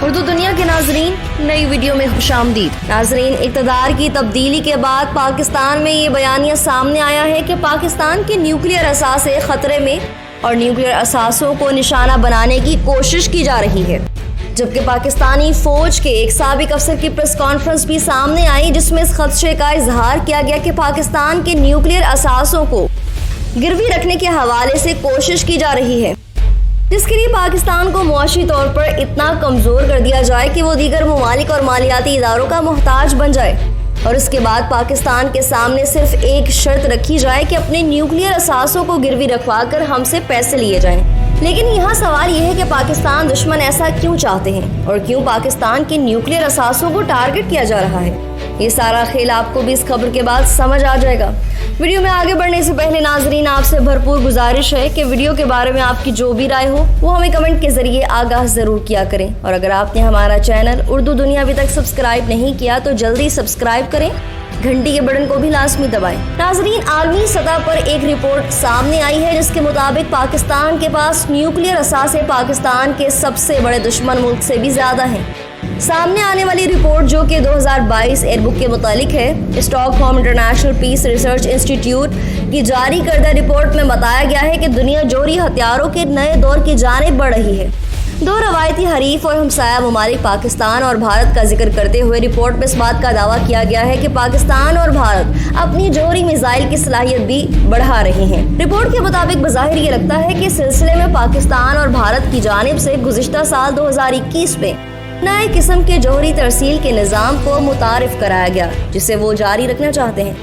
اردو دنیا کے ناظرین، نئی ویڈیو میں خوشامدید۔ ناظرین، اقتدار کی تبدیلی کے بعد پاکستان میں یہ بیانیہ سامنے آیا ہے کہ پاکستان کے نیوکلیئر اثاثے خطرے میں اور نیوکلیئر اثاثوں کو نشانہ بنانے کی کوشش کی جا رہی ہے، جبکہ پاکستانی فوج کے ایک سابق افسر کی پریس کانفرنس بھی سامنے آئی، جس میں اس خدشے کا اظہار کیا گیا کہ پاکستان کے نیوکلیئر اثاثوں کو گروی رکھنے کے حوالے سے کوشش کی جا رہی ہے، جس کے لیے پاکستان کو معاشی طور پر اتنا کمزور کر دیا جائے کہ وہ دیگر ممالک اور مالیاتی اداروں کا محتاج بن جائے، اور اس کے بعد پاکستان کے سامنے صرف ایک شرط رکھی جائے کہ اپنے نیوکلیئر اثاثوں کو گروی رکھوا کر ہم سے پیسے لیے جائیں۔ لیکن یہاں سوال یہ ہے کہ پاکستان دشمن ایسا کیوں چاہتے ہیں اور کیوں پاکستان کے نیوکلیئر اثاثوں کو ٹارگٹ کیا جا رہا ہے؟ یہ سارا کھیل آپ کو بھی اس خبر کے بعد سمجھ آ جائے گا۔ ویڈیو میں آگے بڑھنے سے پہلے ناظرین، آپ سے بھرپور گزارش ہے کہ ویڈیو کے بارے میں آپ کی جو بھی رائے ہو وہ ہمیں کمنٹ کے ذریعے آگاہ ضرور کیا کریں، اور اگر آپ نے ہمارا چینل اردو دنیا ابھی تک سبسکرائب نہیں کیا تو جلدی سبسکرائب کریں، گھنٹی کے بٹن کو بھی لازمی دبائیں۔ ناظرین، عالمی سطح پر ایک رپورٹ سامنے آئی ہے جس کے مطابق پاکستان کے پاس نیوکلیئر اثاثے پاکستان کے سب سے بڑے دشمن ملک سے بھی زیادہ ہیں۔ سامنے آنے والی رپورٹ، جو کہ 2022 ایئر بک کے متعلق ہے، stock home international peace research انسٹی ٹیوٹ کی جاری کردہ رپورٹ میں بتایا گیا ہے کہ دنیا جوہری ہتھیاروں کے نئے دور کی جانب بڑھ رہی ہے۔ دو روایتی حریف اور ہمسایہ ممالک پاکستان اور بھارت کا ذکر کرتے ہوئے رپورٹ میں اس بات کا دعویٰ کیا گیا ہے کہ پاکستان اور بھارت اپنی جوہری میزائل کی صلاحیت بھی بڑھا رہے ہیں۔ رپورٹ کے مطابق بظاہر یہ لگتا ہے کہ اس سلسلے میں پاکستان اور بھارت کی جانب سے گزشتہ سال 2021 میں نئے قسم کے جوہری ترسیل کے نظام کو متعارف کرایا گیا، جسے وہ جاری رکھنا چاہتے ہیں۔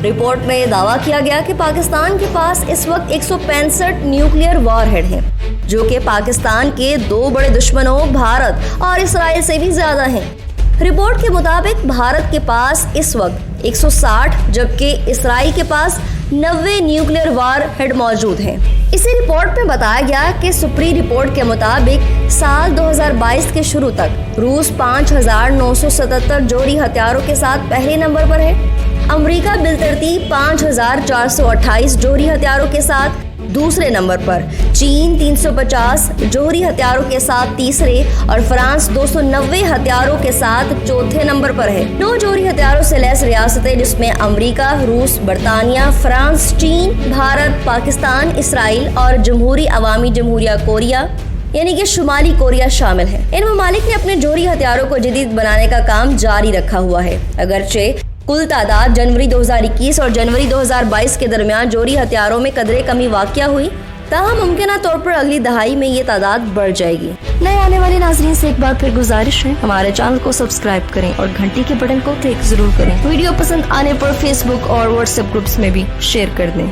رپورٹ میں یہ دعویٰ کیا گیا کہ پاکستان کے پاس اس وقت 165 نیوکلیئر وار ہیڈ ہیں، جو کہ پاکستان کے دو بڑے دشمنوں بھارت اور اسرائیل سے بھی زیادہ ہیں۔ رپورٹ کے مطابق بھارت کے پاس اس وقت 160 جبکہ اسرائیل کے پاس 90 نیوکلیئر وار ہیڈ موجود ہیں۔ اسی رپورٹ میں بتایا گیا کہ سپری رپورٹ کے مطابق سال 2022 کے شروع تک روس 5977 جوہری ہتھیاروں کے ساتھ پہلے نمبر پر ہے، امریکہ بالترتیب 5428 جوہری ہتھیاروں کے ساتھ دوسرے نمبر پر، چین 350 جوہری ہتھیاروں کے ساتھ تیسرے، اور فرانس 290 ہتھیاروں کے ساتھ چوتھے نمبر پر ہے۔ 9 جوہری ہتھیاروں سے لیس ریاستیں، جس میں امریکہ، روس، برطانیہ، فرانس، چین، بھارت، پاکستان، اسرائیل اور جمہوری عوامی جمہوریہ کوریا یعنی کہ شمالی کوریا شامل ہے۔ ان ممالک نے اپنے جوہری ہتھیاروں کو جدید بنانے کا کام جاری رکھا ہوا ہے، اگرچہ کل تعداد جنوری 2021 اور جنوری 2022 کے درمیان جوہری ہتھیاروں میں قدرے کمی واقع ہوئی، تاہم ممکنہ طور پر اگلی دہائی میں یہ تعداد بڑھ جائے گی۔ نئے آنے والے ناظرین سے ایک بار پھر گزارش ہے، ہمارے چینل کو سبسکرائب کریں اور گھنٹی کے بٹن کو کلک ضرور کریں۔ ویڈیو پسند آنے پر فیس بک اور واٹس ایپ گروپس میں بھی شیئر کر دیں۔